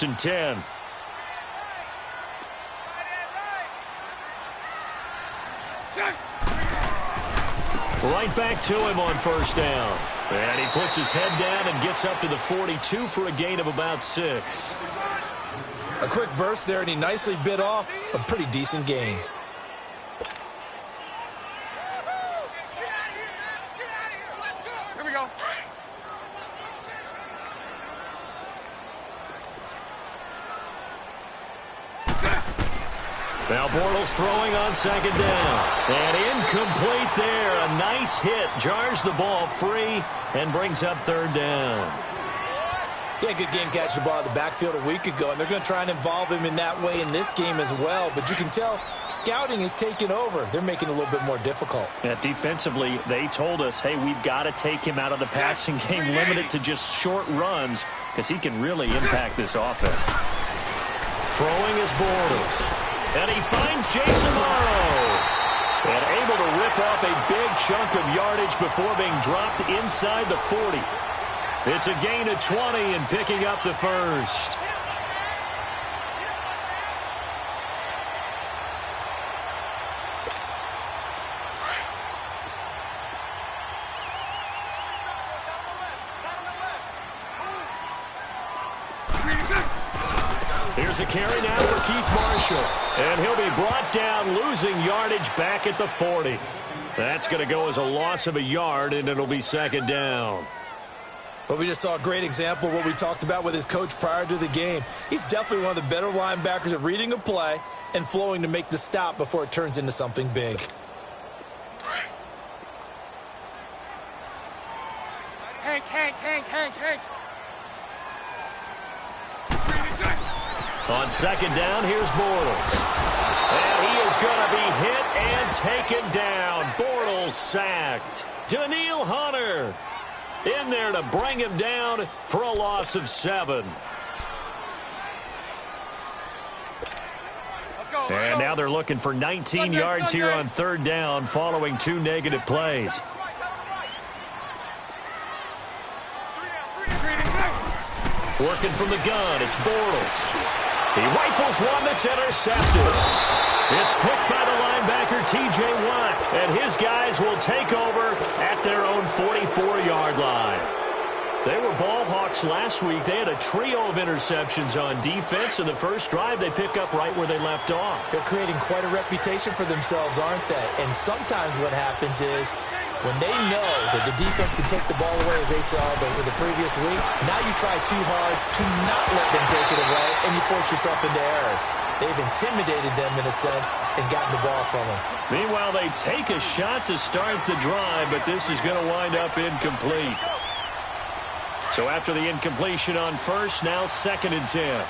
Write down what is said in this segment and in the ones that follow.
and 10. Right back to him on first down. And he puts his head down and gets up to the 42 for a gain of about 6. A quick burst there, and he nicely bit off a pretty decent gain. Here we go. Now Bortles throwing on second down. And incomplete there. A nice hit. Jars the ball free and brings up third down. He had a good game catching the ball in the backfield a week ago, and they're going to try and involve him in that way in this game as well. But you can tell scouting is taking over. They're making it a little bit more difficult. Yeah, defensively, they told us, hey, we've got to take him out of the passing game, limit it to just short runs, because he can really impact this offense. Throwing is Bortles. And he finds Jason Morrow. And able to rip off a big chunk of yardage before being dropped inside the 40. It's a gain of 20 and picking up the first. Here's a carry now for Keith Marshall. And he'll be brought down, losing yardage back at the 40. That's going to go as a loss of a yard, and it'll be second down. Well, we just saw a great example of what we talked about with his coach prior to the game. He's definitely one of the better linebackers at reading a play and flowing to make the stop before it turns into something big. Hank. On second down, here's Bortles. And he is going to be hit and taken down. Bortles sacked. Daniil Hunter in there to bring him down for a loss of 7. And now they're looking for 19 yards here on third down following 2 negative plays. Working from the gun, it's Bortles. He rifles one that's intercepted. It's picked by the linebacker, T.J. Watt, and his guys will take over at their own 44-yard line. They were ball hawks last week. They had a trio of interceptions on defense, and the first drive they pick up right where they left off. They're creating quite a reputation for themselves, aren't they? And sometimes what happens is when they know that the defense can take the ball away, as they saw the previous week, now you try too hard to not let them take it away, and you force yourself into errors. They've intimidated them in a sense and gotten the ball from them. Meanwhile, they take a shot to start the drive, but this is going to wind up incomplete. So after the incompletion on first, now second and 10.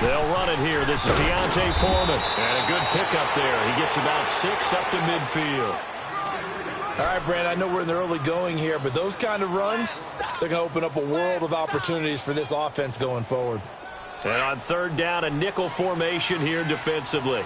They'll run it here. This is Deontay Foreman. And a good pickup there. He gets about 6 up to midfield. All right, Brand, I know we're in the early going here, but those kind of runs, they're going to open up a world of opportunities for this offense going forward. And on third down, a nickel formation here defensively.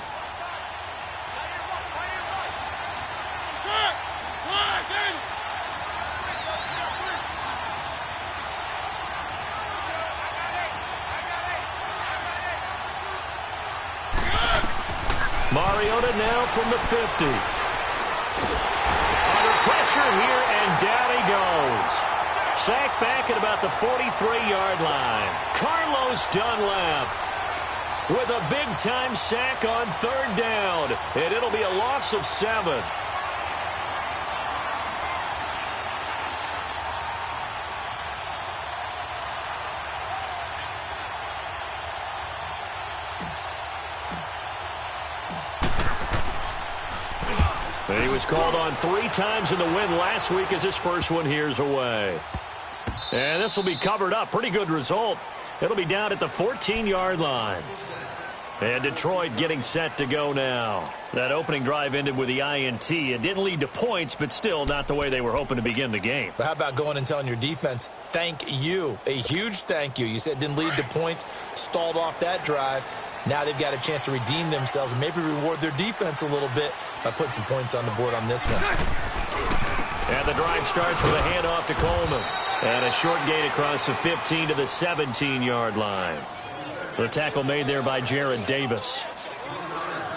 Mariota now from the 50. Under pressure here, and down he goes. Sacked back at about the 43-yard line. Carlos Dunlap with a big-time sack on third down, and it'll be a loss of 7. He was called on 3 times in the win last week as his first one here's away. And this will be covered up. Pretty good result. It'll be down at the 14-yard line. And Detroit getting set to go now. That opening drive ended with the INT. It didn't lead to points, but still not the way they were hoping to begin the game. But how about going and telling your defense, thank you, a huge thank you. You said it didn't lead to points, stalled off that drive. Now they've got a chance to redeem themselves and maybe reward their defense a little bit by putting some points on the board on this one. And the drive starts with a handoff to Coleman. And a short gain across the 15 to the 17-yard line. The tackle made there by Jared Davis.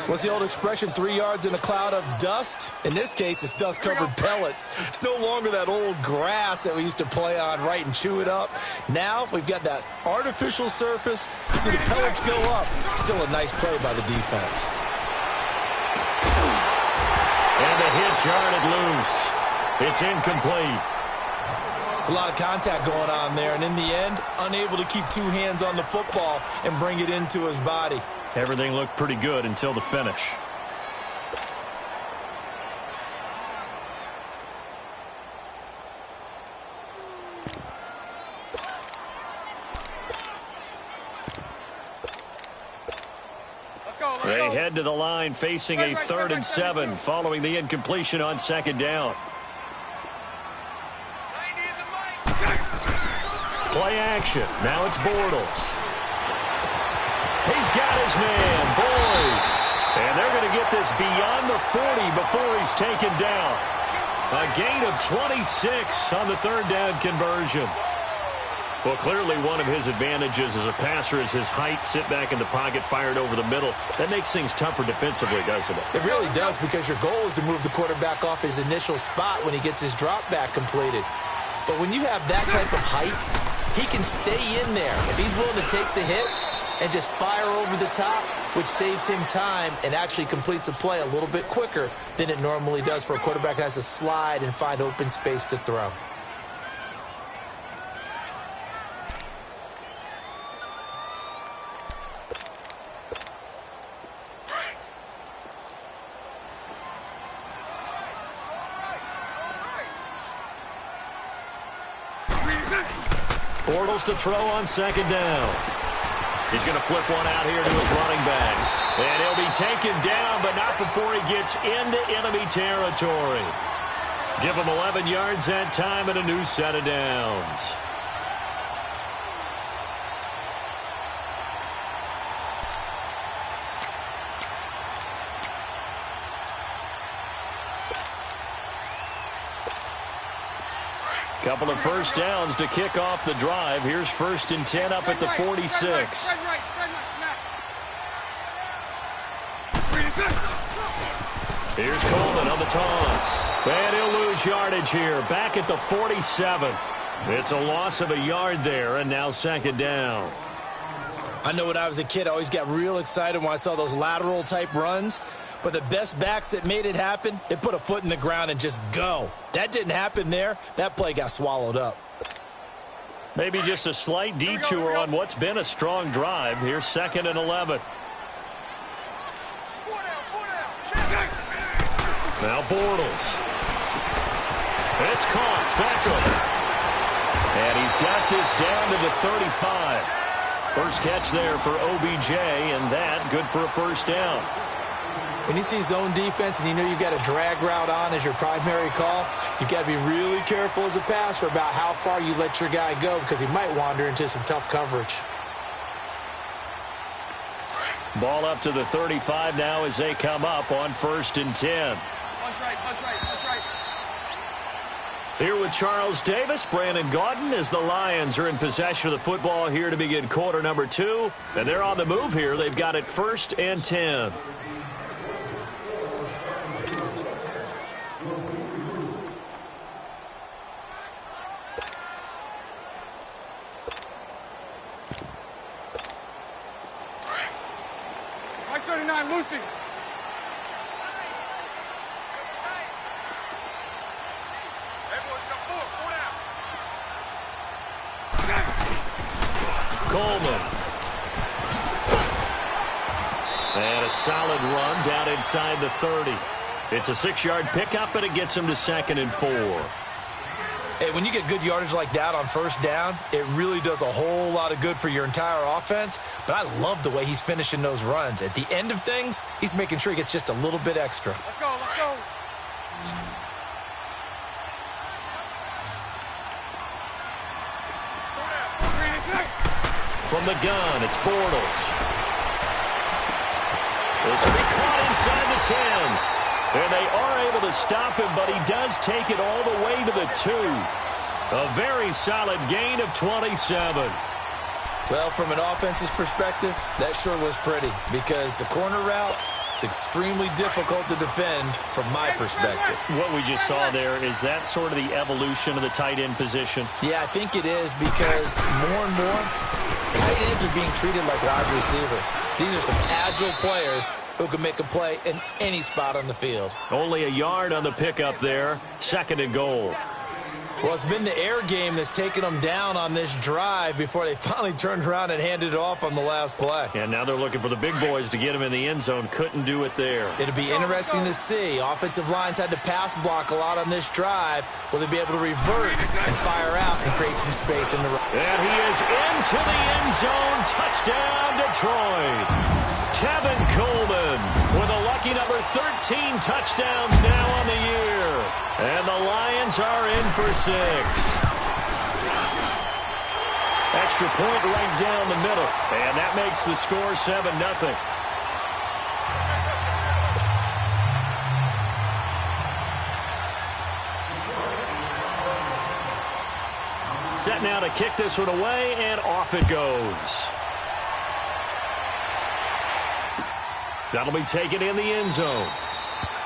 What's the old expression, 3 yards in a cloud of dust? In this case, it's dust-covered pellets. It's no longer that old grass that we used to play on, right, and chew it up. Now we've got that artificial surface. You see the pellets go up. Still a nice play by the defense. And the hit jarred it loose. It's incomplete. It's a lot of contact going on there, and in the end, unable to keep two hands on the football and bring it into his body. Everything looked pretty good until the finish. They head to the line facing a 3rd and 7 following the incompletion on 2nd down. Play action. Now it's Bortles. He's got his man, Boyd. And they're going to get this beyond the 40 before he's taken down. A gain of 26 on the 3rd down conversion. Well, clearly one of his advantages as a passer is his height. Sit back in the pocket, fired over the middle. That makes things tougher defensively, doesn't it? It really does, because your goal is to move the quarterback off his initial spot when he gets his drop back completed. But when you have that type of height, he can stay in there. If he's willing to take the hits and just fire over the top, which saves him time and actually completes a play a little bit quicker than it normally does for a quarterback who has to slide and find open space to throw. Bortles to throw on 2nd down. He's going to flip one out here to his running back. And he'll be taken down, but not before he gets into enemy territory. Give him 11 yards that time and a new set of downs. Couple of first downs to kick off the drive. Here's 1st and 10 up at the 46. Here's Coleman on the toss. And he'll lose yardage here. Back at the 47. It's a loss of a yard there, and now 2nd down. I know when I was a kid, I always got real excited when I saw those lateral-type runs. But the best backs that made it happen, they put a foot in the ground and just go. That didn't happen there. That play got swallowed up. Maybe just a slight detour on what's been a strong drive. Here's 2nd and 11. Now Bortles. It's caught. Beckham. And he's got this down to the 35. First catch there for OBJ, and that good for a 1st down. When you see zone defense and you know you've got a drag route on as your primary call, you've got to be really careful as a passer about how far you let your guy go, because he might wander into some tough coverage. Ball up to the 35 now as they come up on 1st and 10. Punch right. Here with Charles Davis, Brandon Gaudin, as the Lions are in possession of the football here to begin quarter number 2. And they're on the move here. They've got it 1st and 10. Lucy. Coleman. And a solid run down inside the 30. It's a 6-yard pickup, and it gets him to 2nd and 4. Hey, when you get good yardage like that on 1st down, it really does a whole lot of good for your entire offense. But I love the way he's finishing those runs. At the end of things, he's making sure he gets just a little bit extra. Let's go. From the gun, it's Bortles. This will be caught inside the 10. And they are able to stop him, but he does take it all the way to the 2. A very solid gain of 27. Well, from an offense's perspective, that sure was pretty because the corner route is extremely difficult to defend from my perspective. What we just saw there, is that sort of the evolution of the tight end position? Yeah, I think it is because more and more, tight ends are being treated like wide receivers. These are some agile players who can make a play in any spot on the field. Only a yard on the pickup there. 2nd and goal. Well, it's been the air game that's taken them down on this drive before they finally turned around and handed it off on the last play. And now they're looking for the big boys to get him in the end zone. Couldn't do it there. It'll be interesting to see. Offensive lines had to pass block a lot on this drive. Will they be able to revert and fire out and create some space in the run? And he is into the end zone. Touchdown, Detroit. Tevin Coleman with a lucky number 13 touchdowns now on the year. And the Lions are in for 6. Extra point right down the middle. And that makes the score 7-0. Set now to kick this one away, and off it goes. That'll be taken in the end zone.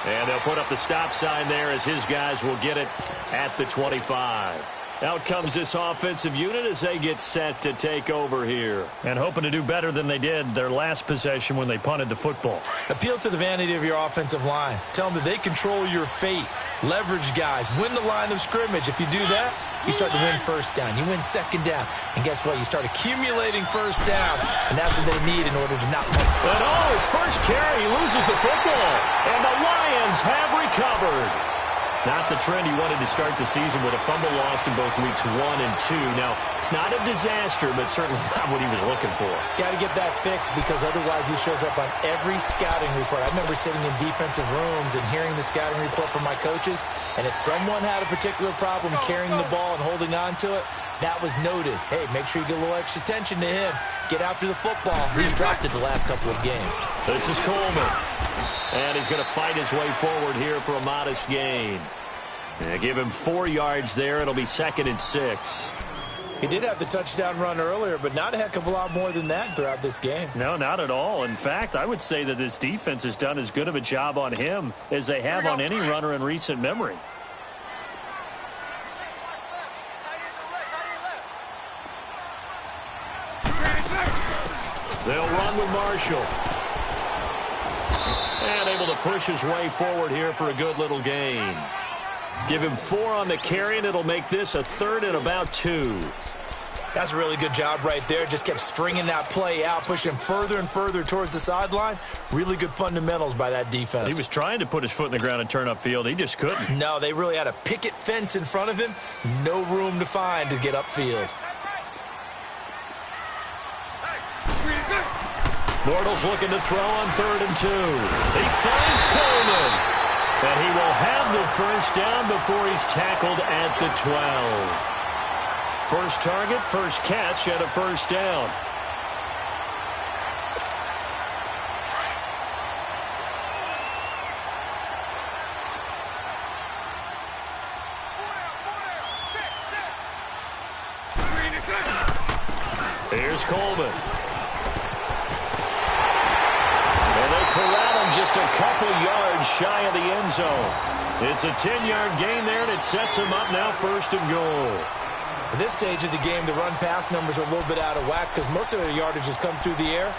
And they'll put up the stop sign there as his guys will get it at the 25. Out comes this offensive unit as they get set to take over here. And hoping to do better than they did their last possession when they punted the football. Appeal to the vanity of your offensive line. Tell them that they control your fate. Leverage guys. Win the line of scrimmage. If you do that, you start to win first down. You win second down. And guess what? You start accumulating first downs. And that's what they need in order to not win. But his first carry, he loses the football. And the Lions have recovered. Not the trend he wanted to start the season with a fumble lost in both weeks 1 and 2. Now, it's not a disaster, but certainly not what he was looking for. Got to get that fixed because otherwise he shows up on every scouting report. I remember sitting in defensive rooms and hearing the scouting report from my coaches, and if someone had a particular problem carrying the ball and holding on to it, that was noted. Hey, make sure you get a little extra attention to him. Get after the football. He's dropped it the last couple of games. This is Coleman. And he's going to fight his way forward here for a modest gain. Give him 4 yards there. It'll be 2nd and 6. He did have the touchdown run earlier, but not a heck of a lot more than that throughout this game. No, not at all. In fact, I would say that this defense has done as good of a job on him as they have on any runner in recent memory. They'll run with Marshall. And able to push his way forward here for a good little gain. Give him 4 on the carry, and it'll make this a 3rd and about 2. That's a really good job right there. Just kept stringing that play out, pushing further and further towards the sideline. Really good fundamentals by that defense. He was trying to put his foot in the ground and turn upfield. He just couldn't. No, they really had a picket fence in front of him. No room to find to get upfield. Bortles looking to throw on 3rd and 2. He finds Coleman. And he will have the first down before he's tackled at the 12. First target, first catch, and a first down. Here's Coleman. And they corral him just a couple yards shy of the end zone. It's a 10-yard gain there, and it sets him up now 1st and goal. At this stage of the game, the run-pass numbers are a little bit out of whack because most of their yardage has come through the air.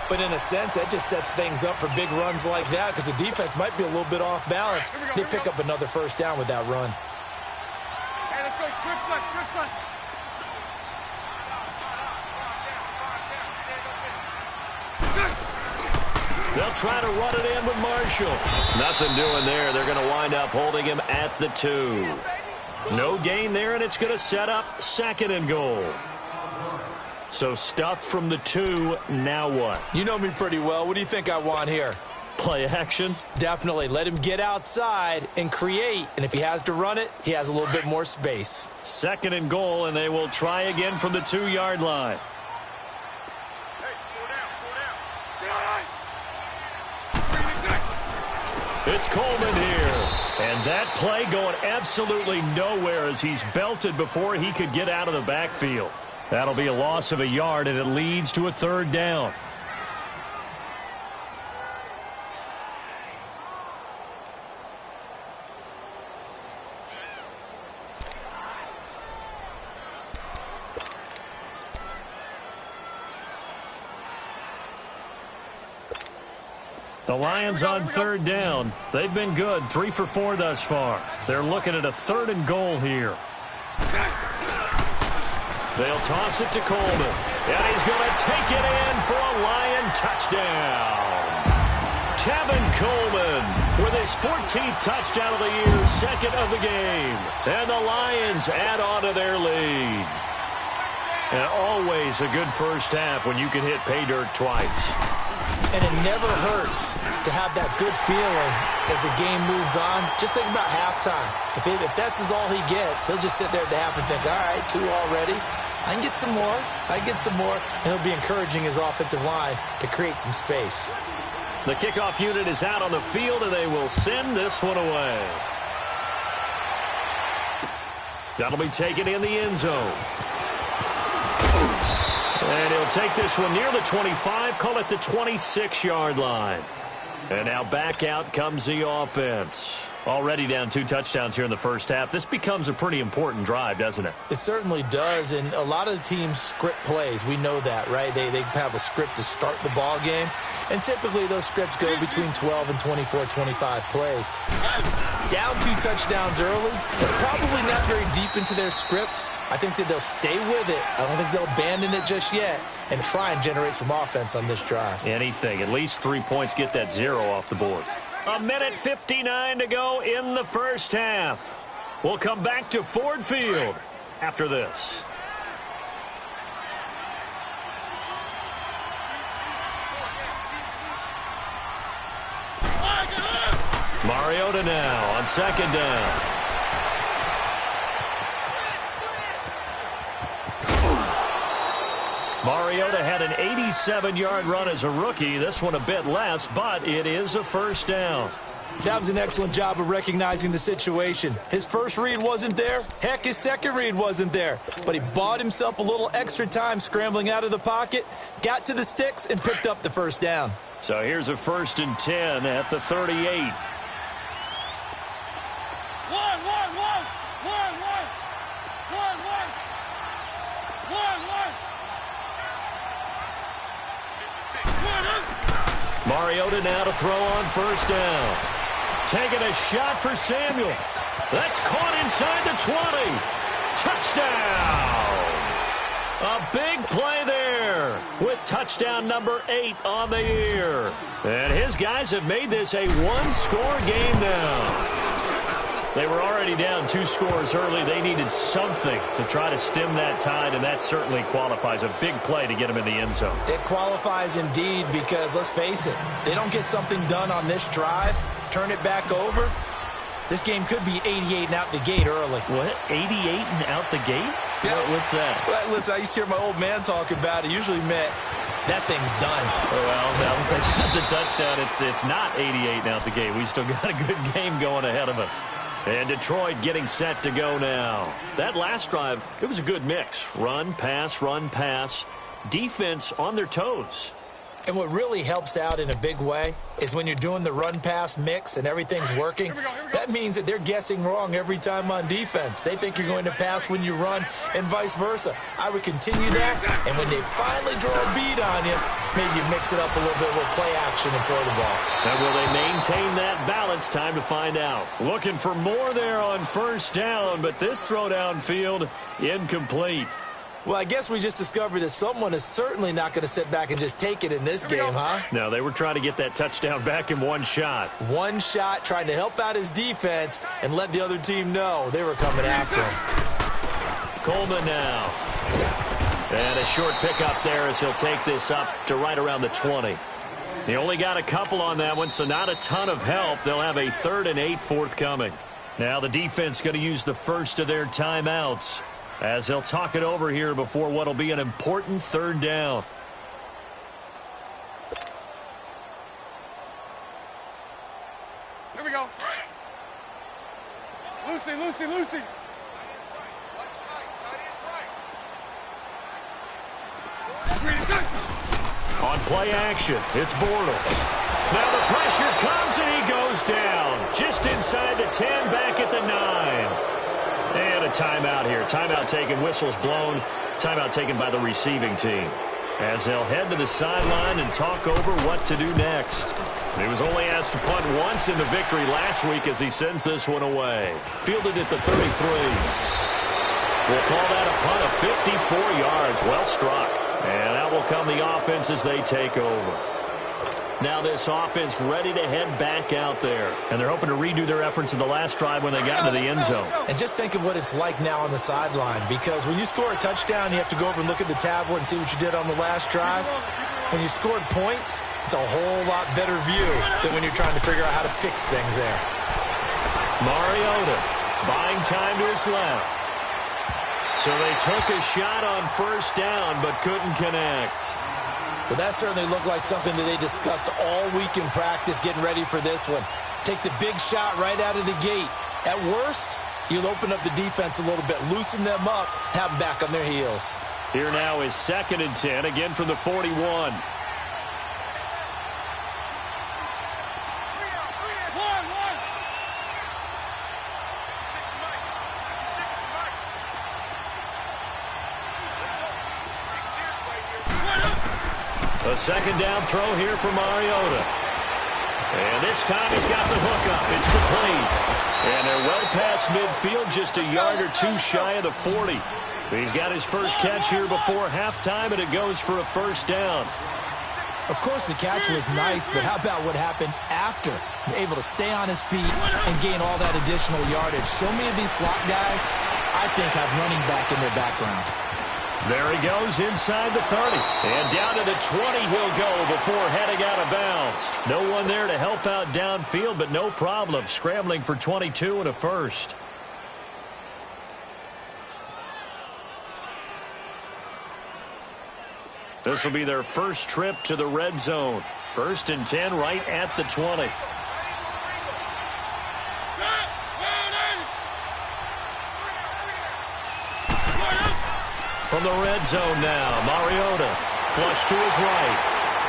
But in a sense, that just sets things up for big runs like that because the defense might be a little bit off balance. They pick up another first down with that run. Hey, let's go. Trips left, trips left. They'll try to run it in with Marshall. Nothing doing there. They're going to wind up holding him at the 2. No gain there, and it's going to set up 2nd and goal. So stuff from the 2, now what? You know me pretty well. What do you think I want here? Play action? Definitely. Let him get outside and create. And if he has to run it, he has a little bit more space. 2nd and goal, and they will try again from the 2-yard line. It's Coleman here. And that play going absolutely nowhere as he's belted before he could get out of the backfield. That'll be a loss of a yard, and it leads to a third down. The Lions on third down. They've been good, 3 for 4 thus far. They're looking at a 3rd and goal here. They'll toss it to Coleman. And he's going to take it in for a Lion touchdown. Tevin Coleman with his 14th touchdown of the year, 2nd of the game. And the Lions add on to their lead. And always a good first half when you can hit pay dirt twice. And it never hurts to have that good feeling as the game moves on. Just think about halftime. If that's all he gets, he'll just sit there at the half and think, all right, 2 already. I can get some more. I can get some more. And he'll be encouraging his offensive line to create some space. The kickoff unit is out on the field, and they will send this one away. That'll be taken in the end zone. And he'll take this one near the 25, call it the 26-yard line. And now back out comes the offense. Already down 2 touchdowns here in the first half. This becomes a pretty important drive, doesn't it? It certainly does, and a lot of the teams script plays. We know that, right? They have a script to start the ball game, and typically those scripts go between 12 and 24, 25 plays. Down 2 touchdowns early, but probably not very deep into their script. I think that they'll stay with it. I don't think they'll abandon it just yet and try and generate some offense on this drive. Anything. At least 3 points, get that 0 off the board. 1:59 to go in the first half. We'll come back to Ford Field after this. Mariota now on 2nd down. Mariota had an 87-yard run as a rookie. This one a bit less, but it is a first down. That was an excellent job of recognizing the situation. His first read wasn't there. Heck, his second read wasn't there. But he bought himself a little extra time scrambling out of the pocket, got to the sticks, and picked up the first down. So here's a 1st and 10 at the 38. Mariota now to throw on first down. Taking a shot for Samuel. That's caught inside the 20. Touchdown! A big play there with touchdown number 8 on the year. And his guys have made this a 1-score game now. They were already down 2 scores early. They needed something to try to stem that tide, and that certainly qualifies. A big play to get them in the end zone. It qualifies indeed because, let's face it, they don't get something done on this drive, turn it back over, this game could be 88 and out the gate early. What? 88 and out the gate? Yeah. What's that? Well, listen, I used to hear my old man talk about it. Usually meant that thing's done. Well, now if they got the touchdown, it's not 88 and out the gate. We still got a good game going ahead of us. And Detroit getting set to go now. That last drive, it was a good mix. Run, pass, defense on their toes. And what really helps out in a big way is when you're doing the run-pass mix and everything's working, that means that they're guessing wrong every time on defense. They think you're going to pass when you run and vice versa. I would continue that, and when they finally draw a beat on you, maybe you mix it up a little bit with play action and throw the ball. And will they maintain that balance? Time to find out. Looking for more there on first down, but this throw downfield incomplete. Well, I guess we just discovered that someone is certainly not going to sit back and just take it in this game, huh? No, they were trying to get that touchdown back in one shot. One shot, trying to help out his defense and let the other team know they were coming after him. Coleman now. And a short pickup there as he'll take this up to right around the 20. They only got a couple on that one, so not a ton of help. They'll have a 3rd and 8 forthcoming. Now the defense going to use the first of their timeouts as they'll talk it over here before what will be an important 3rd down. Here we go. Lucy, Lucy, Lucy. On play action, it's Bortles. Now the pressure comes and he goes down. Just inside the 10, back at the 9. And a timeout here. Timeout taken, whistles blown. Timeout taken by the receiving team, as they'll head to the sideline and talk over what to do next. He was only asked to punt once in the victory last week as he sends this one away. Fielded at the 33. We'll call that a punt of 54 yards. Well struck. And out will come the offense as they take over. Now this offense ready to head back out there. And they're hoping to redo their efforts in the last drive when they got into the end zone. And just think of what it's like now on the sideline, because when you score a touchdown, you have to go over and look at the tablet and see what you did on the last drive. When you scored points, it's a whole lot better view than when you're trying to figure out how to fix things there. Mariota buying time to his left. So they took a shot on first down but couldn't connect. Well, that certainly looked like something that they discussed all week in practice getting ready for this one. Take the big shot right out of the gate. At worst, you'll open up the defense a little bit, loosen them up, have them back on their heels. Here now is 2nd and 10, again from the 41. A 2nd down throw here for Mariota. And this time he's got the hook up. It's complete. And they're well past midfield, just a yard or two shy of the 40. He's got his first catch here before halftime, and it goes for a first down. Of course, the catch was nice, but how about what happened after? Able to stay on his feet and gain all that additional yardage. So many of these slot guys, I think, have running back in their background. There he goes inside the 30. And down to the 20 he'll go before heading out of bounds. No one there to help out downfield, but no problem. Scrambling for 22 and a first. This will be their first trip to the red zone. 1st and 10 right at the 20. From the red zone now, Mariota flush to his right.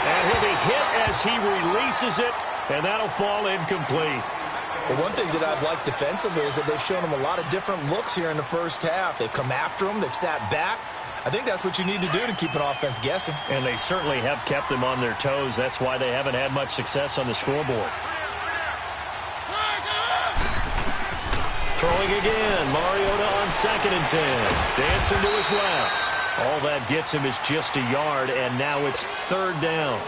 And he'll be hit as he releases it, and that'll fall incomplete. Well, one thing that I've liked defensively is that they've shown him a lot of different looks here in the first half. They've come after him. They've sat back. I think that's what you need to do to keep an offense guessing. And they certainly have kept them on their toes. That's why they haven't had much success on the scoreboard. Throwing again, Mariota on 2nd and 10. Dancing to his left. All that gets him is just a yard, and now it's 3rd down.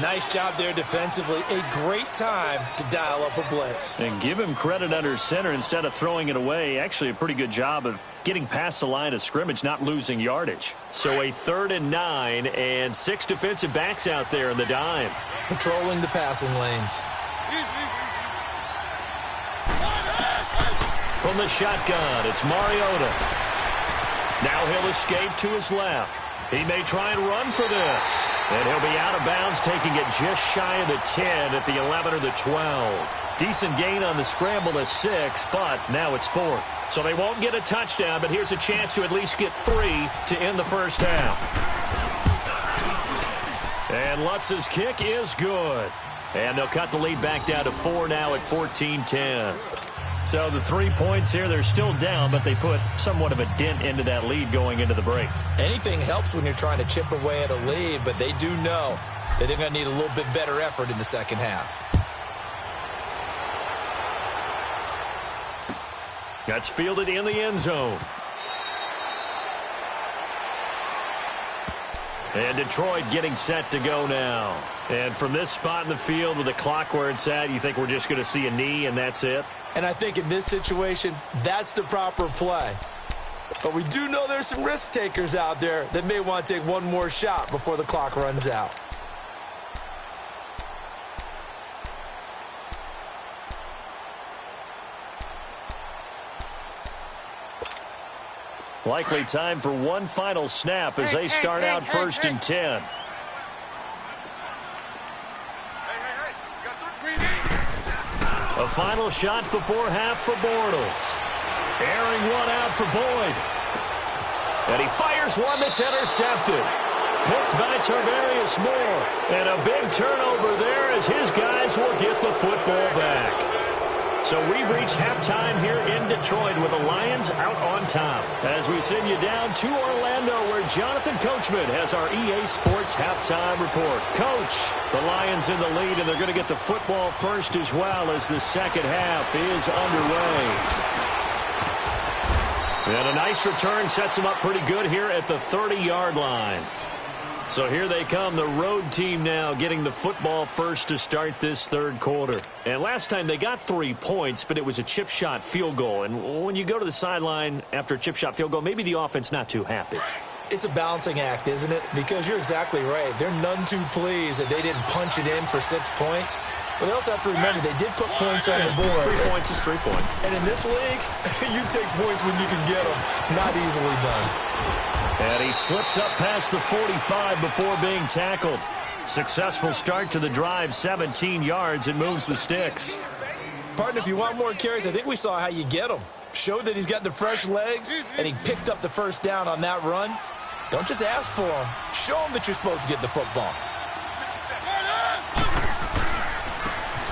Nice job there defensively. A great time to dial up a blitz. And give him credit under center instead of throwing it away. Actually, a pretty good job of getting past the line of scrimmage, not losing yardage. So a 3rd and 9, and 6 defensive backs out there in the dime. Patrolling the passing lanes. From the shotgun, it's Mariota. Now he'll escape to his left. He may try and run for this. And he'll be out of bounds, taking it just shy of the 10 at the 11 or the 12. Decent gain on the scramble to 6, but now it's 4th. So they won't get a touchdown, but here's a chance to at least get 3 to end the first half. And Lutz's kick is good. And they'll cut the lead back down to 4 now at 14-10. So the 3 points here, they're still down, but they put somewhat of a dent into that lead going into the break. Anything helps when you're trying to chip away at a lead, but they do know that they're going to need a little bit better effort in the second half. That's fielded in the end zone. And Detroit getting set to go now. And from this spot in the field with the clock where it's at, you think we're just going to see a knee and that's it? And I think in this situation, that's the proper play. But we do know there's some risk takers out there that may want to take one more shot before the clock runs out. Likely time for one final snap as they start out 1st and 10. A final shot before half for Bortles. Airing one out for Boyd. And he fires one that's intercepted. Picked by Tarvarius Moore. And a big turnover there as his guys will get the football back. So we've reached halftime here in Detroit with the Lions out on top. As we send you down to Orlando where Jonathan Coachman has our EA Sports halftime report. Coach, the Lions in the lead, and they're going to get the football first as well as the second half is underway. And a nice return sets them up pretty good here at the 30-yard line. So here they come, the road team now getting the football first to start this third quarter. And last time they got 3 points, but it was a chip shot field goal. And when you go to the sideline after a chip shot field goal, maybe the offense not too happy. It's a balancing act, isn't it? Because you're exactly right. They're none too pleased that they didn't punch it in for 6 points. But they also have to remember they did put points on the board. 3 points is 3 points. And in this league, you take points when you can get them. Not easily done. And he slips up past the 45 before being tackled. Successful start to the drive, 17 yards, and moves the sticks. Partner, if you want more carries, I think we saw how you get them. Showed that he's got the fresh legs, and he picked up the first down on that run. Don't just ask for them. Show them that you're supposed to get the football.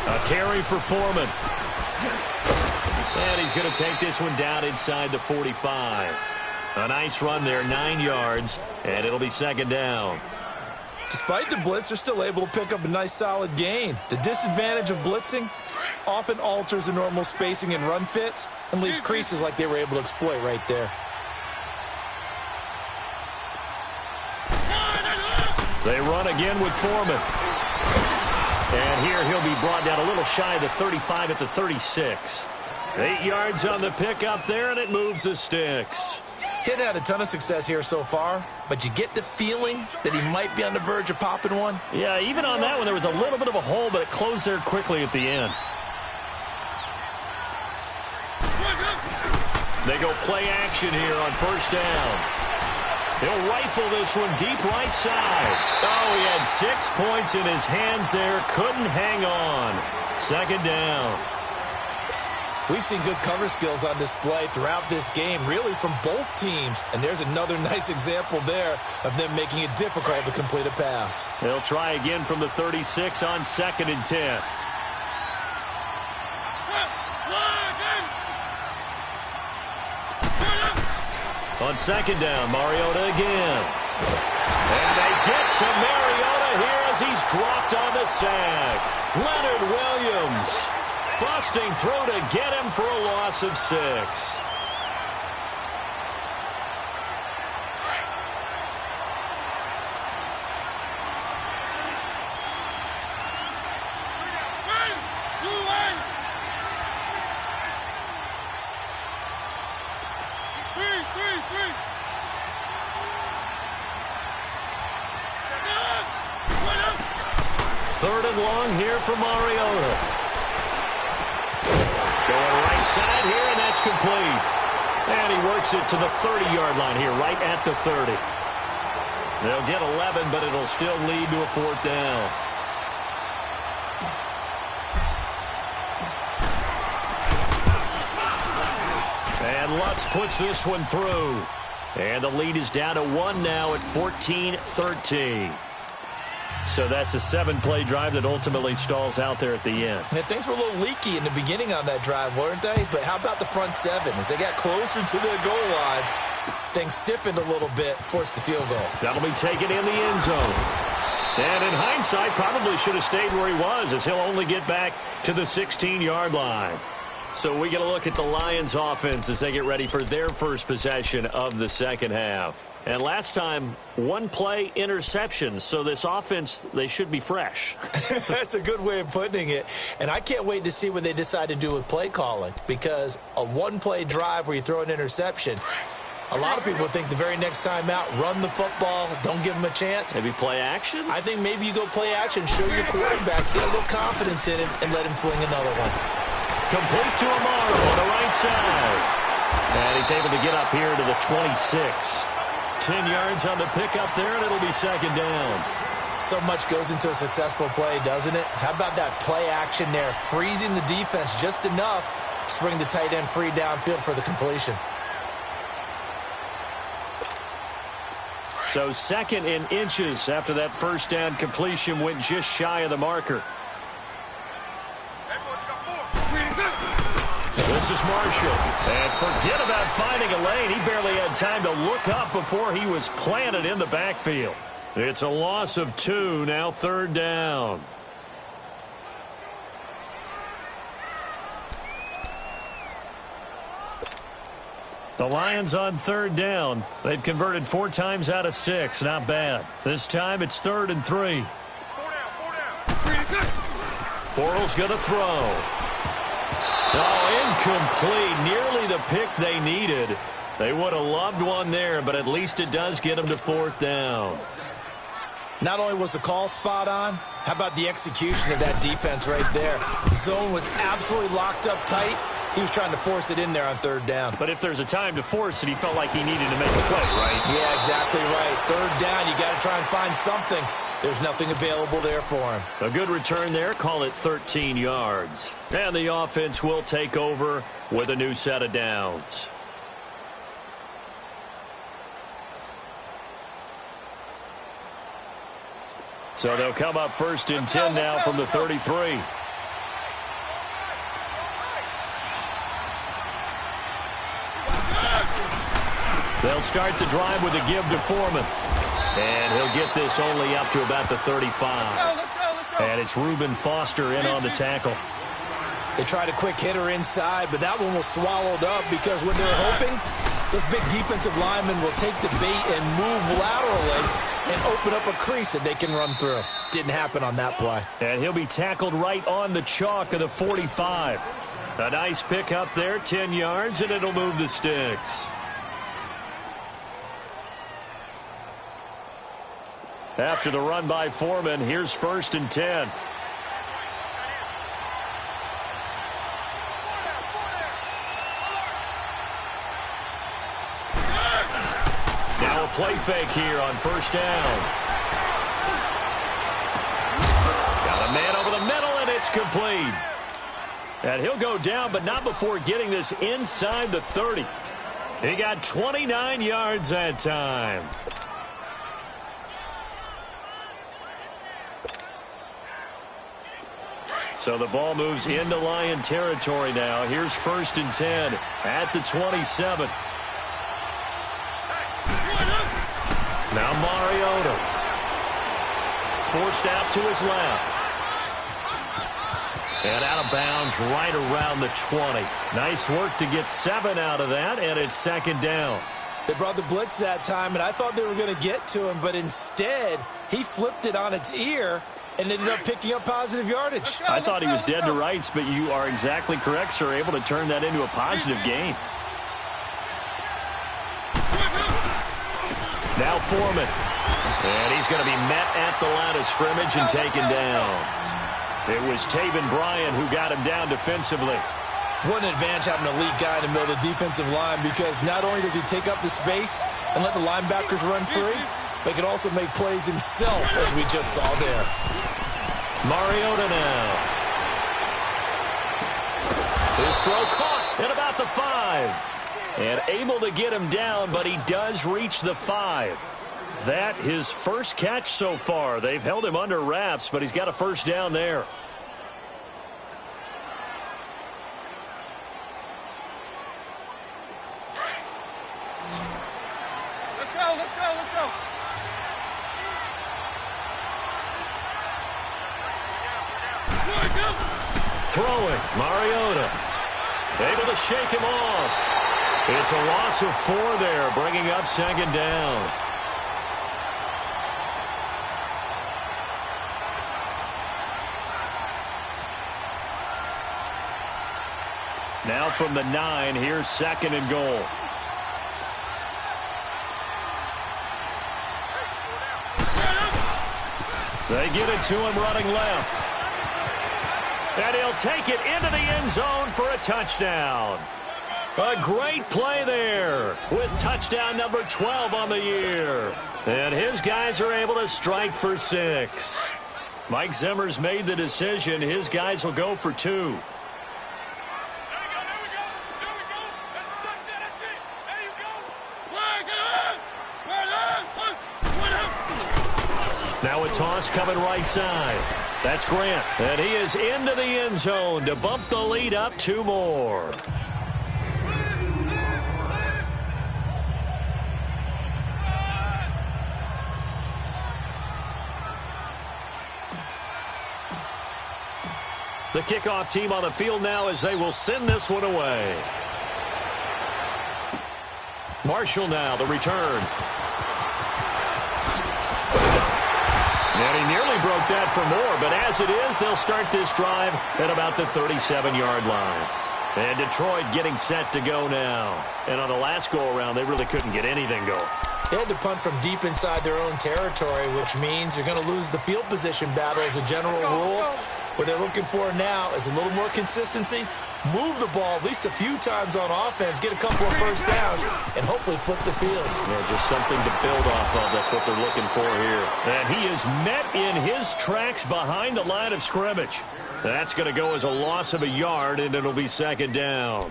A carry for Foreman. And he's going to take this one down inside the 45. A nice run there, 9 yards, and it'll be second down. Despite the blitz, they're still able to pick up a nice solid gain. The disadvantage of blitzing often alters the normal spacing and run fits and leaves creases like they were able to exploit right there. They run again with Foreman. And here he'll be brought down a little shy of the 35 at the 36. 8 yards on the pickup there, and it moves the sticks. He'd had a ton of success here so far, but you get the feeling that he might be on the verge of popping one. Yeah, even on that one, there was a little bit of a hole, but it closed there quickly at the end. They go play action here on first down. He'll rifle this one deep right side. Oh, he had 6 points in his hands there. Couldn't hang on. Second down. We've seen good cover skills on display throughout this game, really from both teams. And there's another nice example there of them making it difficult to complete a pass. They'll try again from the 36 on 2nd and 10. On second down, Mariota again. And they get to Mariota here as he's dropped on the sack. Leonard Williams. Busting through to get him for a loss of 6. Third and long here for Mariota. Going right side here, and that's complete. And he works it to the 30-yard line here, right at the 30. They'll get 11, but it'll still lead to a 4th down. And Lutz puts this one through. And the lead is down to 1 now at 14-13. So that's a 7-play drive that ultimately stalls out there at the end. And things were a little leaky in the beginning on that drive, weren't they? But how about the front 7? As they got closer to the goal line, things stiffened a little bit, forced the field goal. That'll be taken in the end zone. And in hindsight, probably should have stayed where he was, as he'll only get back to the 16-yard line. So we get a look at the Lions offense as they get ready for their first possession of the second half. And last time, 1-play interceptions. So this offense, they should be fresh. That's a good way of putting it. And I can't wait to see what they decide to do with play calling. Because a 1-play drive where you throw an interception, a lot of people think the very next time out, run the football, don't give them a chance. Maybe play action? I think maybe you go play action, show your quarterback, get a little confidence in him, and let him fling another one. Complete to Amaro on the right side. And he's able to get up here to the 26. 10 yards on the pickup there, and it'll be second down. So much goes into a successful play, doesn't it? How about that play action there, freezing the defense just enough to bring the tight end free downfield for the completion. So 2nd in inches after that first down completion went just shy of the marker. This is Marshall. And forget about finding a lane. He barely had time to look up before he was planted in the backfield. It's a loss of 2, now 3rd down. The Lions on 3rd down. They've converted 4 times out of 6. Not bad. This time it's 3rd and 3. Bortles going to throw. Oh, incomplete. Nearly the pick they needed. They would have loved one there, but at least it does get them to 4th down. Not only was the call spot on, how about the execution of that defense right there? Zone was absolutely locked up tight. He was trying to force it in there on 3rd down. But if there's a time to force it, he felt like he needed to make a play, right? Yeah, exactly right. 3rd down, you got to try and find something. There's nothing available there for him. A good return there, call it 13 yards. And the offense will take over with a new set of downs. So they'll come up 1st and 10 now from the 33. They'll start the drive with a give to Foreman. And he'll get this only up to about the 35. And it's Reuben Foster in on the tackle. They tried a quick hitter inside, but that one was swallowed up because when they were hoping, those big defensive linemen will take the bait and move laterally and open up a crease that they can run through. Didn't happen on that play. And he'll be tackled right on the chalk of the 45. A nice pick up there, 10 yards, and it'll move the sticks. After the run by Foreman, here's 1st and 10. Now a play fake here on 1st down. Got a man over the middle, and it's complete. And he'll go down, but not before getting this inside the 30. He got 29 yards that time. So the ball moves into Lion territory now. Here's 1st and 10 at the 27. Now Mariota. Forced out to his left. And out of bounds right around the 20. Nice work to get 7 out of that, and it's 2nd down. They brought the blitz that time, and I thought they were going to get to him, but instead he flipped it on its ear and ended up picking up positive yardage. I thought he was dead to rights, but you are exactly correct, sir. Able to turn that into a positive gain. Now Foreman. And he's going to be met at the line of scrimmage and taken down. It was Taven Bryan who got him down defensively. What an advantage having an elite guy in the middle of the defensive line, because not only does he take up the space and let the linebackers run free, but he can also make plays himself, as we just saw there. Mariota now. His throw caught at about the 5. And able to get him down, but he does reach the 5. That his first catch so far. They've held him under wraps, but he's got a 1st down there. Let's go, let's go, let's go. Throwing, Mariota. Able to shake him off. It's a loss of 4 there, bringing up 2nd down. Now from the 9, here's 2nd and goal. They get it to him running left. And he'll take it into the end zone for a touchdown. A great play there with touchdown number 12 on the year. And his guys are able to strike for 6. Mike Zimmer's made the decision. His guys will go for 2. Now a toss coming right side. That's Grant. And he is into the end zone to bump the lead up 2 more. The kickoff team on the field now as they will send this one away. Marshall now, the return. And he nearly broke that for more, but as it is, they'll start this drive at about the 37-yard line. And Detroit getting set to go now. And on the last go-around, they really couldn't get anything going. They had to punt from deep inside their own territory, which means you're going to lose the field position battle as a general rule. What they're looking for now is a little more consistency, move the ball at least a few times on offense, get a couple of first downs, and hopefully flip the field. Yeah, just something to build off of. That's what they're looking for here. And he is met in his tracks behind the line of scrimmage. That's going to go as a loss of a yard, and it'll be second down.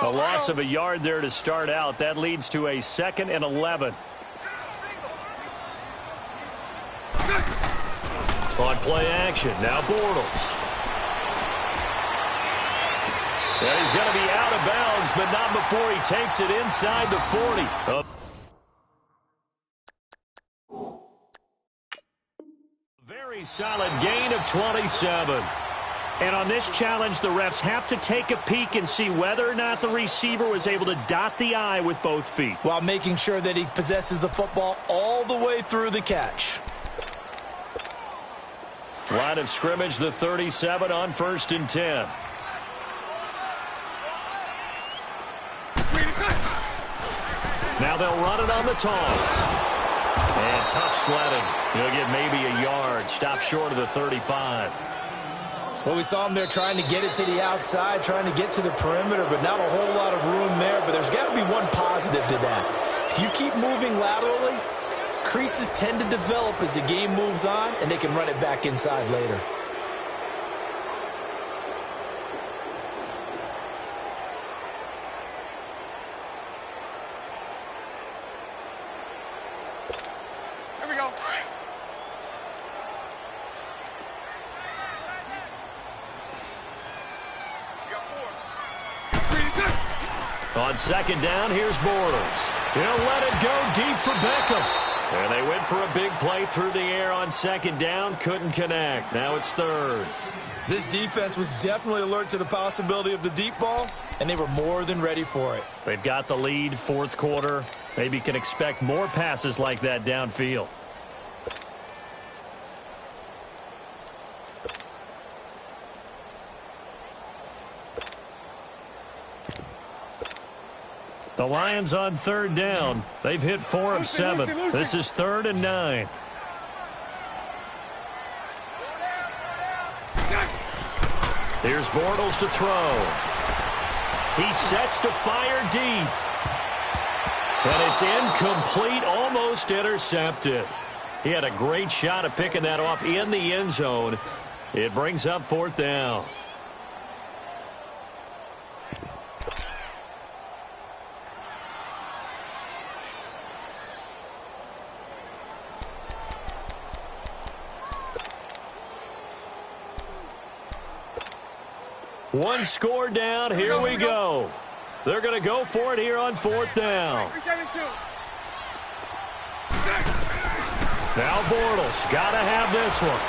A loss of a yard there to start out. That leads to a 2nd and 11. On play action, now Bortles. And he's going to be out of bounds, but not before he takes it inside the 40. Very solid gain of 27. And on this challenge, the refs have to take a peek and see whether or not the receiver was able to dot the I with both feet, while making sure that he possesses the football all the way through the catch. Line of scrimmage, the 37 on 1st and 10. Now they'll run it on the toss. And tough sledding. He'll get maybe a yard. Stop short of the 35. Well, we saw him there trying to get it to the outside, trying to get to the perimeter, but not a whole lot of room there. But there's got to be one positive to that. If you keep moving laterally, creases tend to develop as the game moves on, and they can run it back inside later. Here we go. On 2nd down, here's Bortles. He'll let it go deep for Beckham. And they went for a big play through the air on 2nd down. Couldn't connect. Now it's 3rd. This defense was definitely alert to the possibility of the deep ball, and they were more than ready for it. They've got the lead, 4th quarter. Maybe can expect more passes like that downfield. The Lions on 3rd down. They've hit 4 of 7. This is 3rd and 9. Here's Bortles to throw. He sets to fire deep. And it's incomplete, almost intercepted. He had a great shot at picking that off in the end zone. It brings up 4th down. One score down. Here we go. They're going to go for it here on 4th down. Now Bortles. Got to have this one.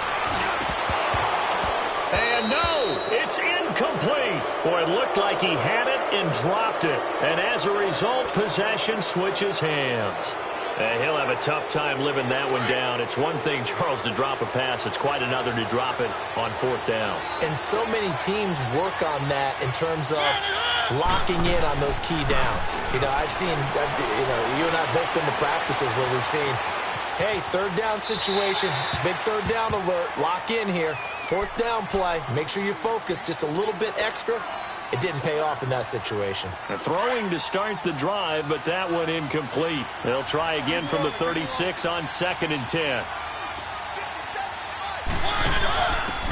And no, it's incomplete. Boy, it looked like he had it and dropped it. And as a result, possession switches hands. And he'll have a tough time living that one down. It's one thing, Charles, to drop a pass. It's quite another to drop it on 4th down. And so many teams work on that in terms of locking in on those key downs. You know, I've seen, you know, you and I have both been to practices where we've seen Hey, third down situation. Big third down alert. Lock in here. Fourth down play. Make sure you focus just a little bit extra. It didn't pay off in that situation. Throwing to start the drive, but that one incomplete. They'll try again from the 36 on 2nd and 10.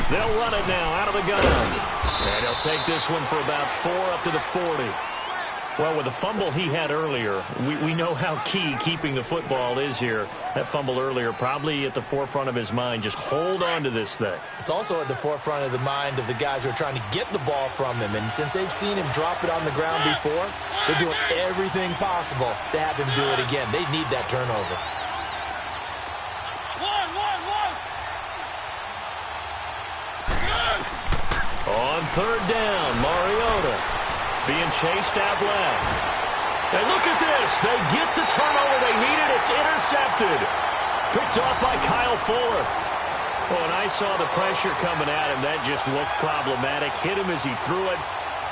They'll run it now out of the gun. And he'll take this one for about 4 up to the 40. Well, with the fumble he had earlier, we know how key keeping the football is here. That fumble earlier probably at the forefront of his mind. Just hold on to this thing. It's also at the forefront of the mind of the guys who are trying to get the ball from him. And since they've seen him drop it on the ground before, they're doing everything possible to have him do it again. They need that turnover. On 3rd down, Mariota being chased out left. And look at this. They get the turnover they needed. It's intercepted. Picked off by Kyle Fuller. Oh, and I saw the pressure coming at him. That just looked problematic. Hit him as he threw it,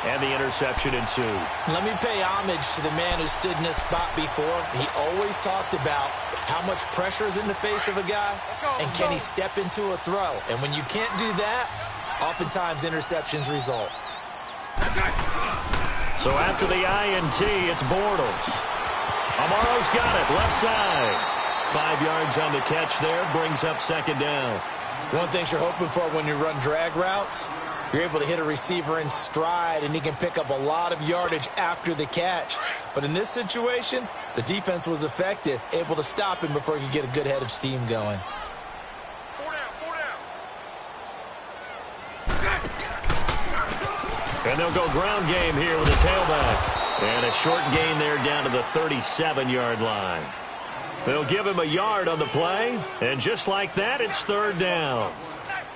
and the interception ensued. Let me pay homage to the man who stood in this spot before. He always talked about how much pressure is in the face of a guy, and can he step into a throw. And when you can't do that, oftentimes interceptions result. So after the INT, it's Bortles. Amaro's got it, left side. 5 yards on the catch there, brings up 2nd down. One of the things you're hoping for when you run drag routes, you're able to hit a receiver in stride, and he can pick up a lot of yardage after the catch. But in this situation, the defense was effective, able to stop him before he could get a good head of steam going. And they'll go ground game here with a tailback. And a short gain there down to the 37-yard line. They'll give him a yard on the play. And just like that, it's 3rd down.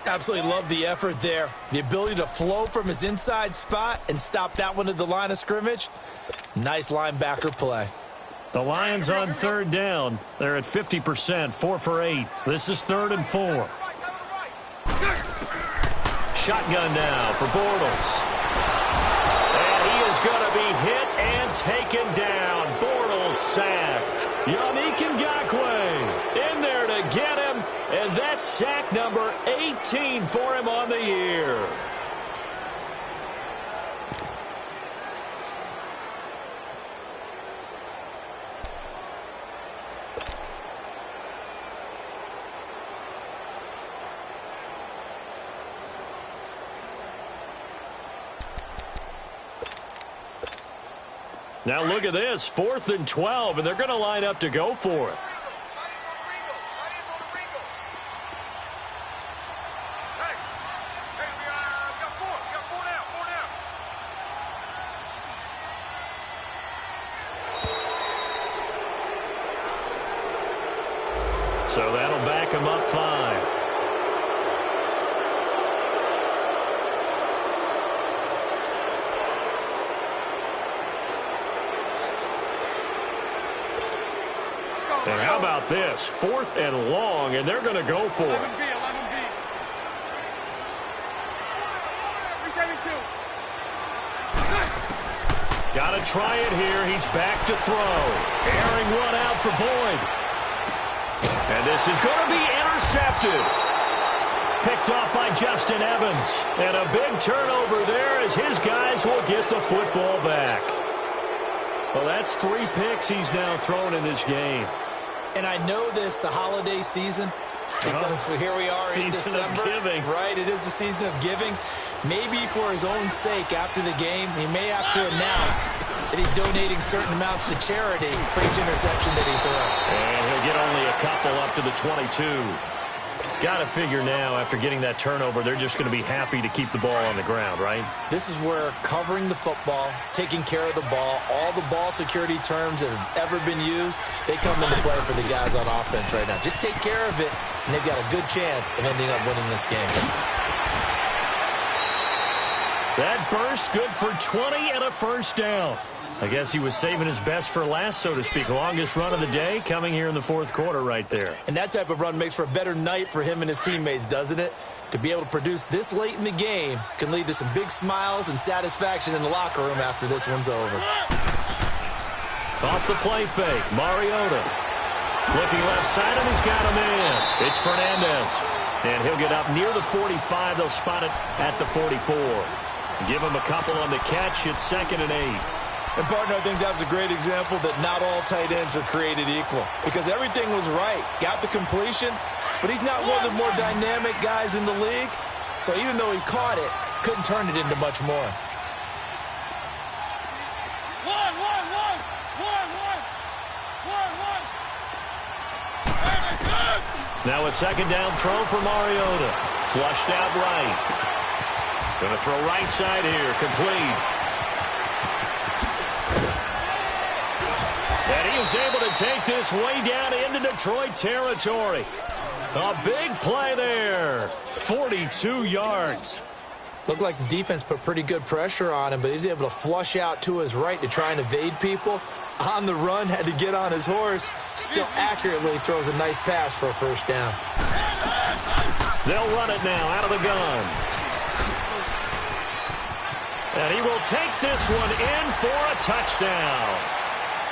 Absolutely love the effort there. The ability to flow from his inside spot and stop that one at the line of scrimmage. Nice linebacker play. The Lions on 3rd down. They're at 50%, 4 for 8. This is 3rd and 4. Shotgun now for Bortles. Going to be hit and taken down. Bortles sacked. Yannick Ngakoue in there to get him, and that's sack number 18 for him on the year. Now look at this, 4th and 12, and they're going to line up to go for it. So that'll back him up 5. And how about this? 4th and long, and they're going to go for it. 11B. Got to try it here. He's back to throw. Airing one out for Boyd. And this is going to be intercepted. Picked off by Justin Evans. And a big turnover there as his guys will get the football back. Well, that's 3 picks he's now thrown in this game. And I know this, the holiday season, because here we are in December. Giving. Right, it is the season of giving. Maybe for his own sake after the game, he may have to announce that he's donating certain amounts to charity for each interception that he throws. And he'll get only a couple up to the 22. Got to figure now, after getting that turnover, they're just going to be happy to keep the ball on the ground, right? This is where covering the football, taking care of the ball, all the ball security terms that have ever been used, they come into play for the guys on offense right now. Just take care of it, and they've got a good chance of ending up winning this game. That burst good for 20 and a first down. I guess he was saving his best for last, so to speak. Longest run of the day coming here in the 4th quarter right there. And that type of run makes for a better night for him and his teammates, doesn't it? To be able to produce this late in the game can lead to some big smiles and satisfaction in the locker room after this one's over. Off the play fake, Mariota. Looking left side, and he's got him in. It's Fernandez. And he'll get up near the 45. They'll spot it at the 44. Give him a couple on the catch. It's 2nd and 8. And, partner, I think that was a great example that not all tight ends are created equal. Because everything was right. Got the completion, but he's not one of the more dynamic guys in the league. So even though he caught it, couldn't turn it into much more. Now a 2nd down throw for Mariota. Flushed out right. Going to throw right side here. Complete. And he is able to take this way down into Detroit territory. A big play there. 42 yards. Looked like the defense put pretty good pressure on him, but he's able to flush out to his right to try and evade people. On the run, had to get on his horse. Still accurately throws a nice pass for a 1st down. They'll run it now out of the gun. And he will take this one in for a touchdown.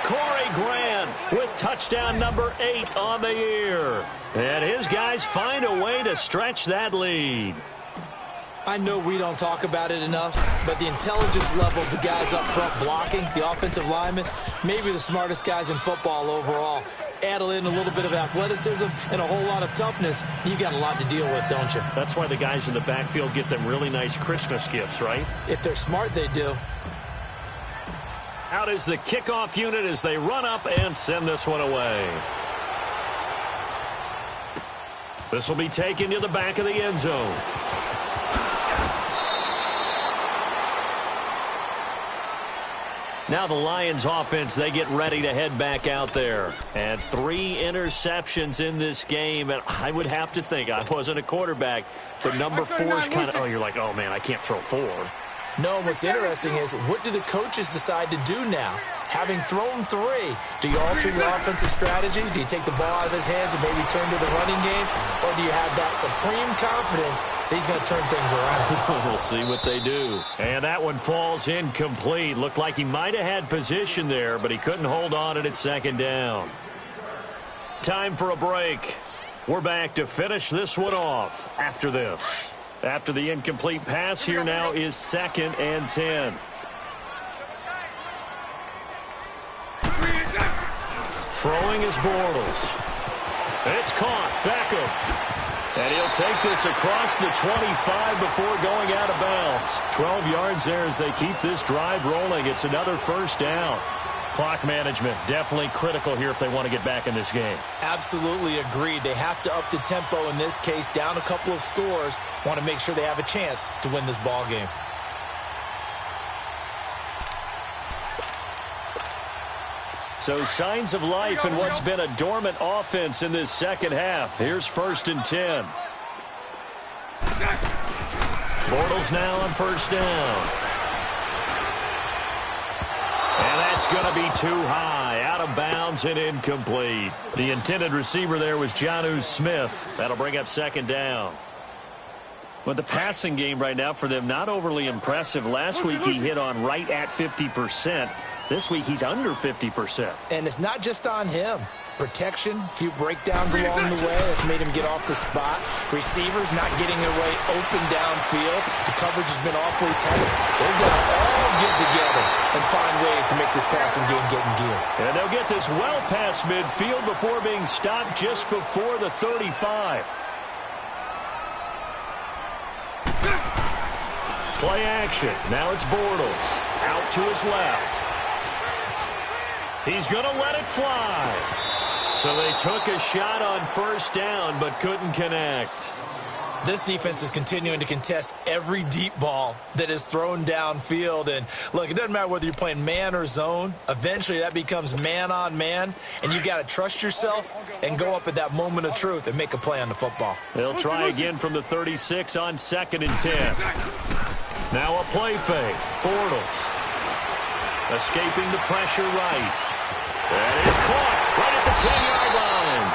Corey Grant with touchdown number 8 on the year. And his guys find a way to stretch that lead. I know we don't talk about it enough, but the intelligence level of the guys up front blocking, the offensive linemen, maybe the smartest guys in football overall. Add in a little bit of athleticism and a whole lot of toughness, you got a lot to deal with, don't you? That's why the guys in the backfield get them really nice Christmas gifts, right? If they're smart, they do. Out is the kickoff unit as they run up and send this one away. This will be taken to the back of the end zone. Now the Lions offense, they get ready to head back out there. And 3 interceptions in this game. And I would have to think, I wasn't a quarterback, but number 4 is kind of, oh, you're like, oh, man, I can't throw 4. No, what's interesting is, what do the coaches decide to do now? Having thrown 3, do you alter your offensive strategy? Do you take the ball out of his hands and maybe turn to the running game? Or do you have that supreme confidence that he's going to turn things around? We'll see what they do. And that one falls incomplete. Looked like he might have had position there, but he couldn't hold on at 2nd down. Time for a break. We're back to finish this one off after this. After the incomplete pass, here now is 2nd and 10. Throwing is Bortles. It's caught. Beckham. And he'll take this across the 25 before going out of bounds. 12 yards there as they keep this drive rolling. It's another 1st down. Clock management definitely critical here if they want to get back in this game. Absolutely agreed. They have to up the tempo in this case, down a couple of scores. Want to make sure they have a chance to win this ball game. So signs of life in what's been a dormant offense in this 2nd half. Here's 1st and 10. Bortles now on 1st down. And that's going to be too high. Out of bounds and incomplete. The intended receiver there was Jnyce07's. That'll bring up 2nd down. But the passing game right now for them, not overly impressive. Last week he hit on right at 50%. This week he's under 50%. And it's not just on him. Protection, a few breakdowns along the way. That's made him get off the spot. Receivers not getting their way open downfield. The coverage has been awfully tight. They've got to all get together and find ways to make this passing game get in gear. And they'll get this well past midfield before being stopped just before the 35. Play action. Now it's Bortles. Out to his left. He's going to let it fly. So they took a shot on 1st down but couldn't connect. This defense is continuing to contest every deep ball that is thrown downfield. And, look, it doesn't matter whether you're playing man or zone. Eventually that becomes man on man. And you've got to trust yourself and go up at that moment of truth and make a play on the football. They'll try again from the 36 on 2nd and 10. Now a play fake. Bortles. Escaping the pressure right. That is caught right at the 10-yard line.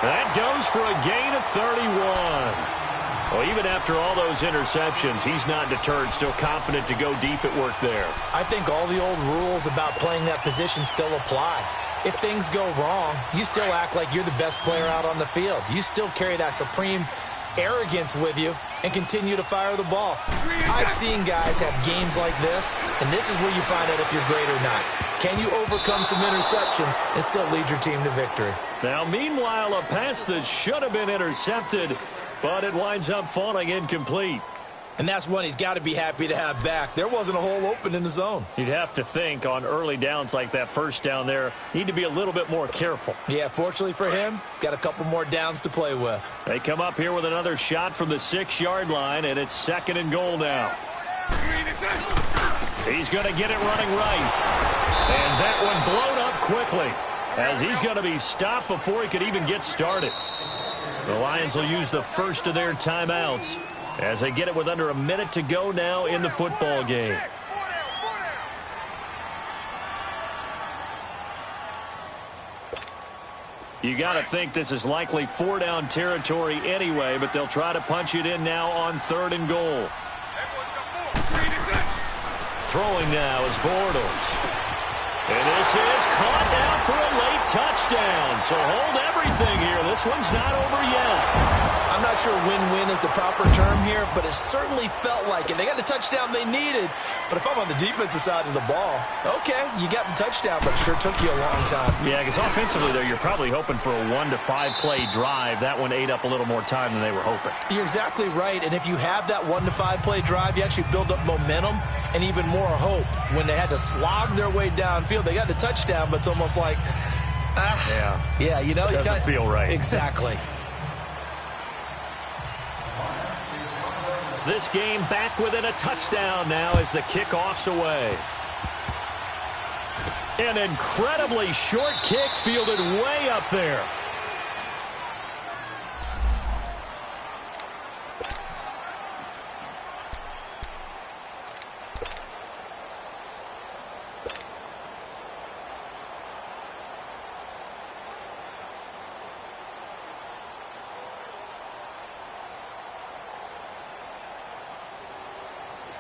That goes for a gain of 31. Well, even after all those interceptions, he's not deterred, still confident to go deep at work there. I think all the old rules about playing that position still apply. if things go wrong, you still act like you're the best player out on the field. You still carry that supreme arrogance with you and continue to fire the ball. I've seen guys have games like this, and this is where you find out if you're great or not. Can you overcome some interceptions and still lead your team to victory? Now, meanwhile, a pass that should have been intercepted, but it winds up falling incomplete. And that's one he's got to be happy to have back. There wasn't a hole open in the zone. You'd have to think on early downs like that first down there, need to be a little bit more careful. Yeah, fortunately for him, got a couple more downs to play with. They come up here with another shot from the 6-yard line, and it's 2nd and goal now. He's going to get it running right. And that one blown up quickly, as he's going to be stopped before he could even get started. The Lions will use the first of their timeouts as they get it with under a minute to go now in the football game. You got to think this is likely 4-down territory anyway, but they'll try to punch it in now on 3rd and goal. Throwing now is Bortles. And this is caught now for a late touchdown. So hold everything here. This one's not over yet. I'm not sure win-win is the proper term here, but it certainly felt like it. They got the touchdown they needed, but if I'm on the defensive side of the ball, okay, you got the touchdown, but it sure took you a long time. Yeah, because offensively there, you're probably hoping for a 1 to 5 play drive. That one ate up a little more time than they were hoping. You're exactly right, and if you have that 1 to 5 play drive, you actually build up momentum and even more hope. When they had to slog their way downfield, they got the touchdown, but it's almost like, yeah, you know, doesn't feel right. Exactly. This game back within a touchdown now as the kickoff's away. An incredibly short kick fielded way up there.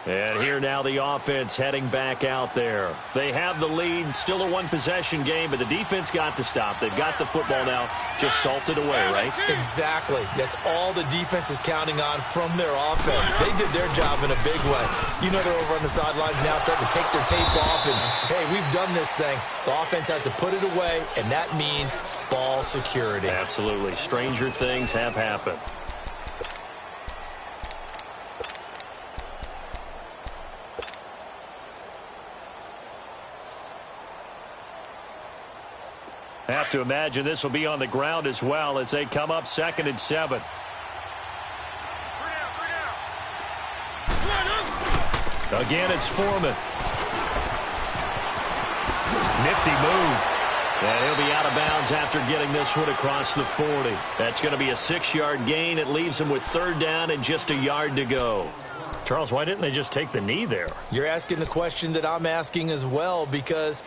And here now the offense heading back out there. They have the lead, still a one-possession game, but the defense got to stop. They've got the football now, just salted away, right? Exactly. That's all the defense is counting on from their offense. They did their job in a big way. You know they're over on the sidelines now starting to take their tape off, and, hey, we've done this thing. The offense has to put it away, and that means ball security. Absolutely. Stranger things have happened. Have to imagine this will be on the ground as well as they come up 2nd and 7. Again, it's Foreman. Nifty move. And he'll be out of bounds after getting this one across the 40. That's going to be a 6-yard gain. It leaves him with 3rd down and just a yard to go. Charles, why didn't they just take the knee there? You're asking the question that I'm asking as well, because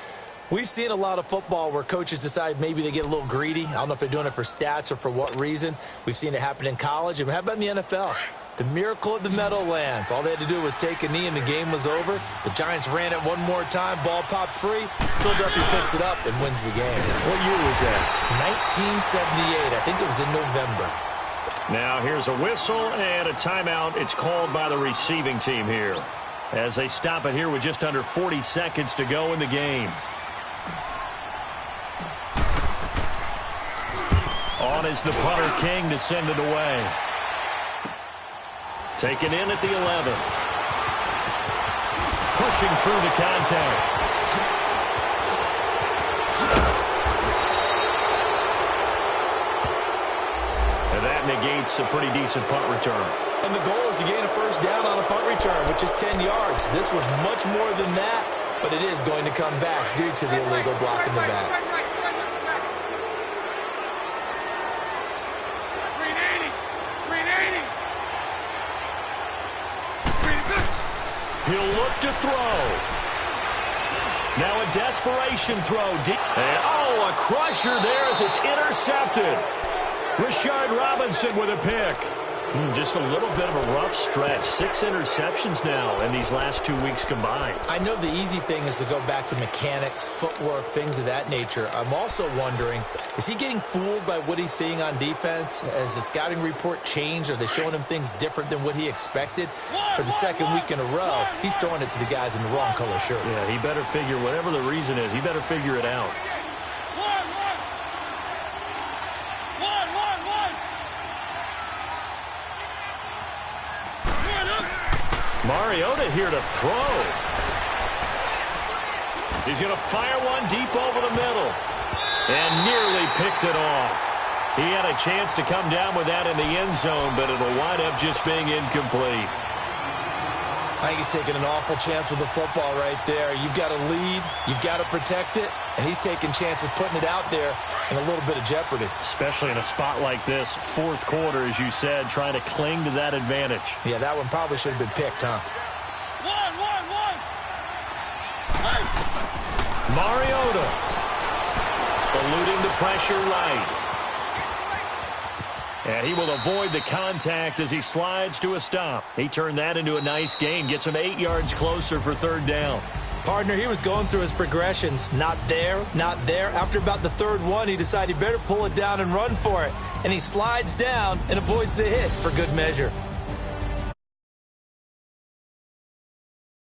we've seen a lot of football where coaches decide maybe they get a little greedy. I don't know if they're doing it for stats or for what reason. We've seen it happen in college. And how about in the NFL? The miracle of the Meadowlands. All they had to do was take a knee and the game was over. The Giants ran it one more time. Ball popped free. Philadelphia picks it up and wins the game. What year was that? 1978. I think it was in November. Now here's a whistle and a timeout. It's called by the receiving team here as they stop it here with just under 40 seconds to go in the game. On is the punter King to send it away. Taken in at the 11. Pushing through the contact. And that negates a pretty decent punt return. And the goal is to gain a 1st down on a punt return, which is 10 yards. This was much more than that, but it is going to come back due to the illegal block in the back. He'll look to throw. Now a desperation throw. And, a crusher there as it's intercepted. Rashard Robinson with a pick. Just a little bit of a rough stretch. 6 interceptions now in these last 2 weeks combined. I know the easy thing is to go back to mechanics, footwork, things of that nature. I'm also wondering, is he getting fooled by what he's seeing on defense? Has the scouting report changed? Are they showing him things different than what he expected? For the second week in a row, he's throwing it to the guys in the wrong color shirts. Yeah, he better figure, whatever the reason is, he better figure it out. Mariota here to throw. He's going to fire one deep over the middle. And nearly picked it off. He had a chance to come down with that in the end zone, but it'll wind up just being incomplete. I think he's taking an awful chance with the football right there. You've got to lead. You've got to protect it. And he's taking chances putting it out there in a little bit of jeopardy. Especially in a spot like this, fourth quarter, as you said, trying to cling to that advantage. Yeah, that one probably should have been picked, huh? Mariota eluding the pressure right. And he will avoid the contact as he slides to a stop. He turned that into a nice gain, gets him 8 yards closer for third down. Partner, he was going through his progressions. Not there, not there. After about the third one, he decided he better pull it down and run for it. And he slides down and avoids the hit for good measure.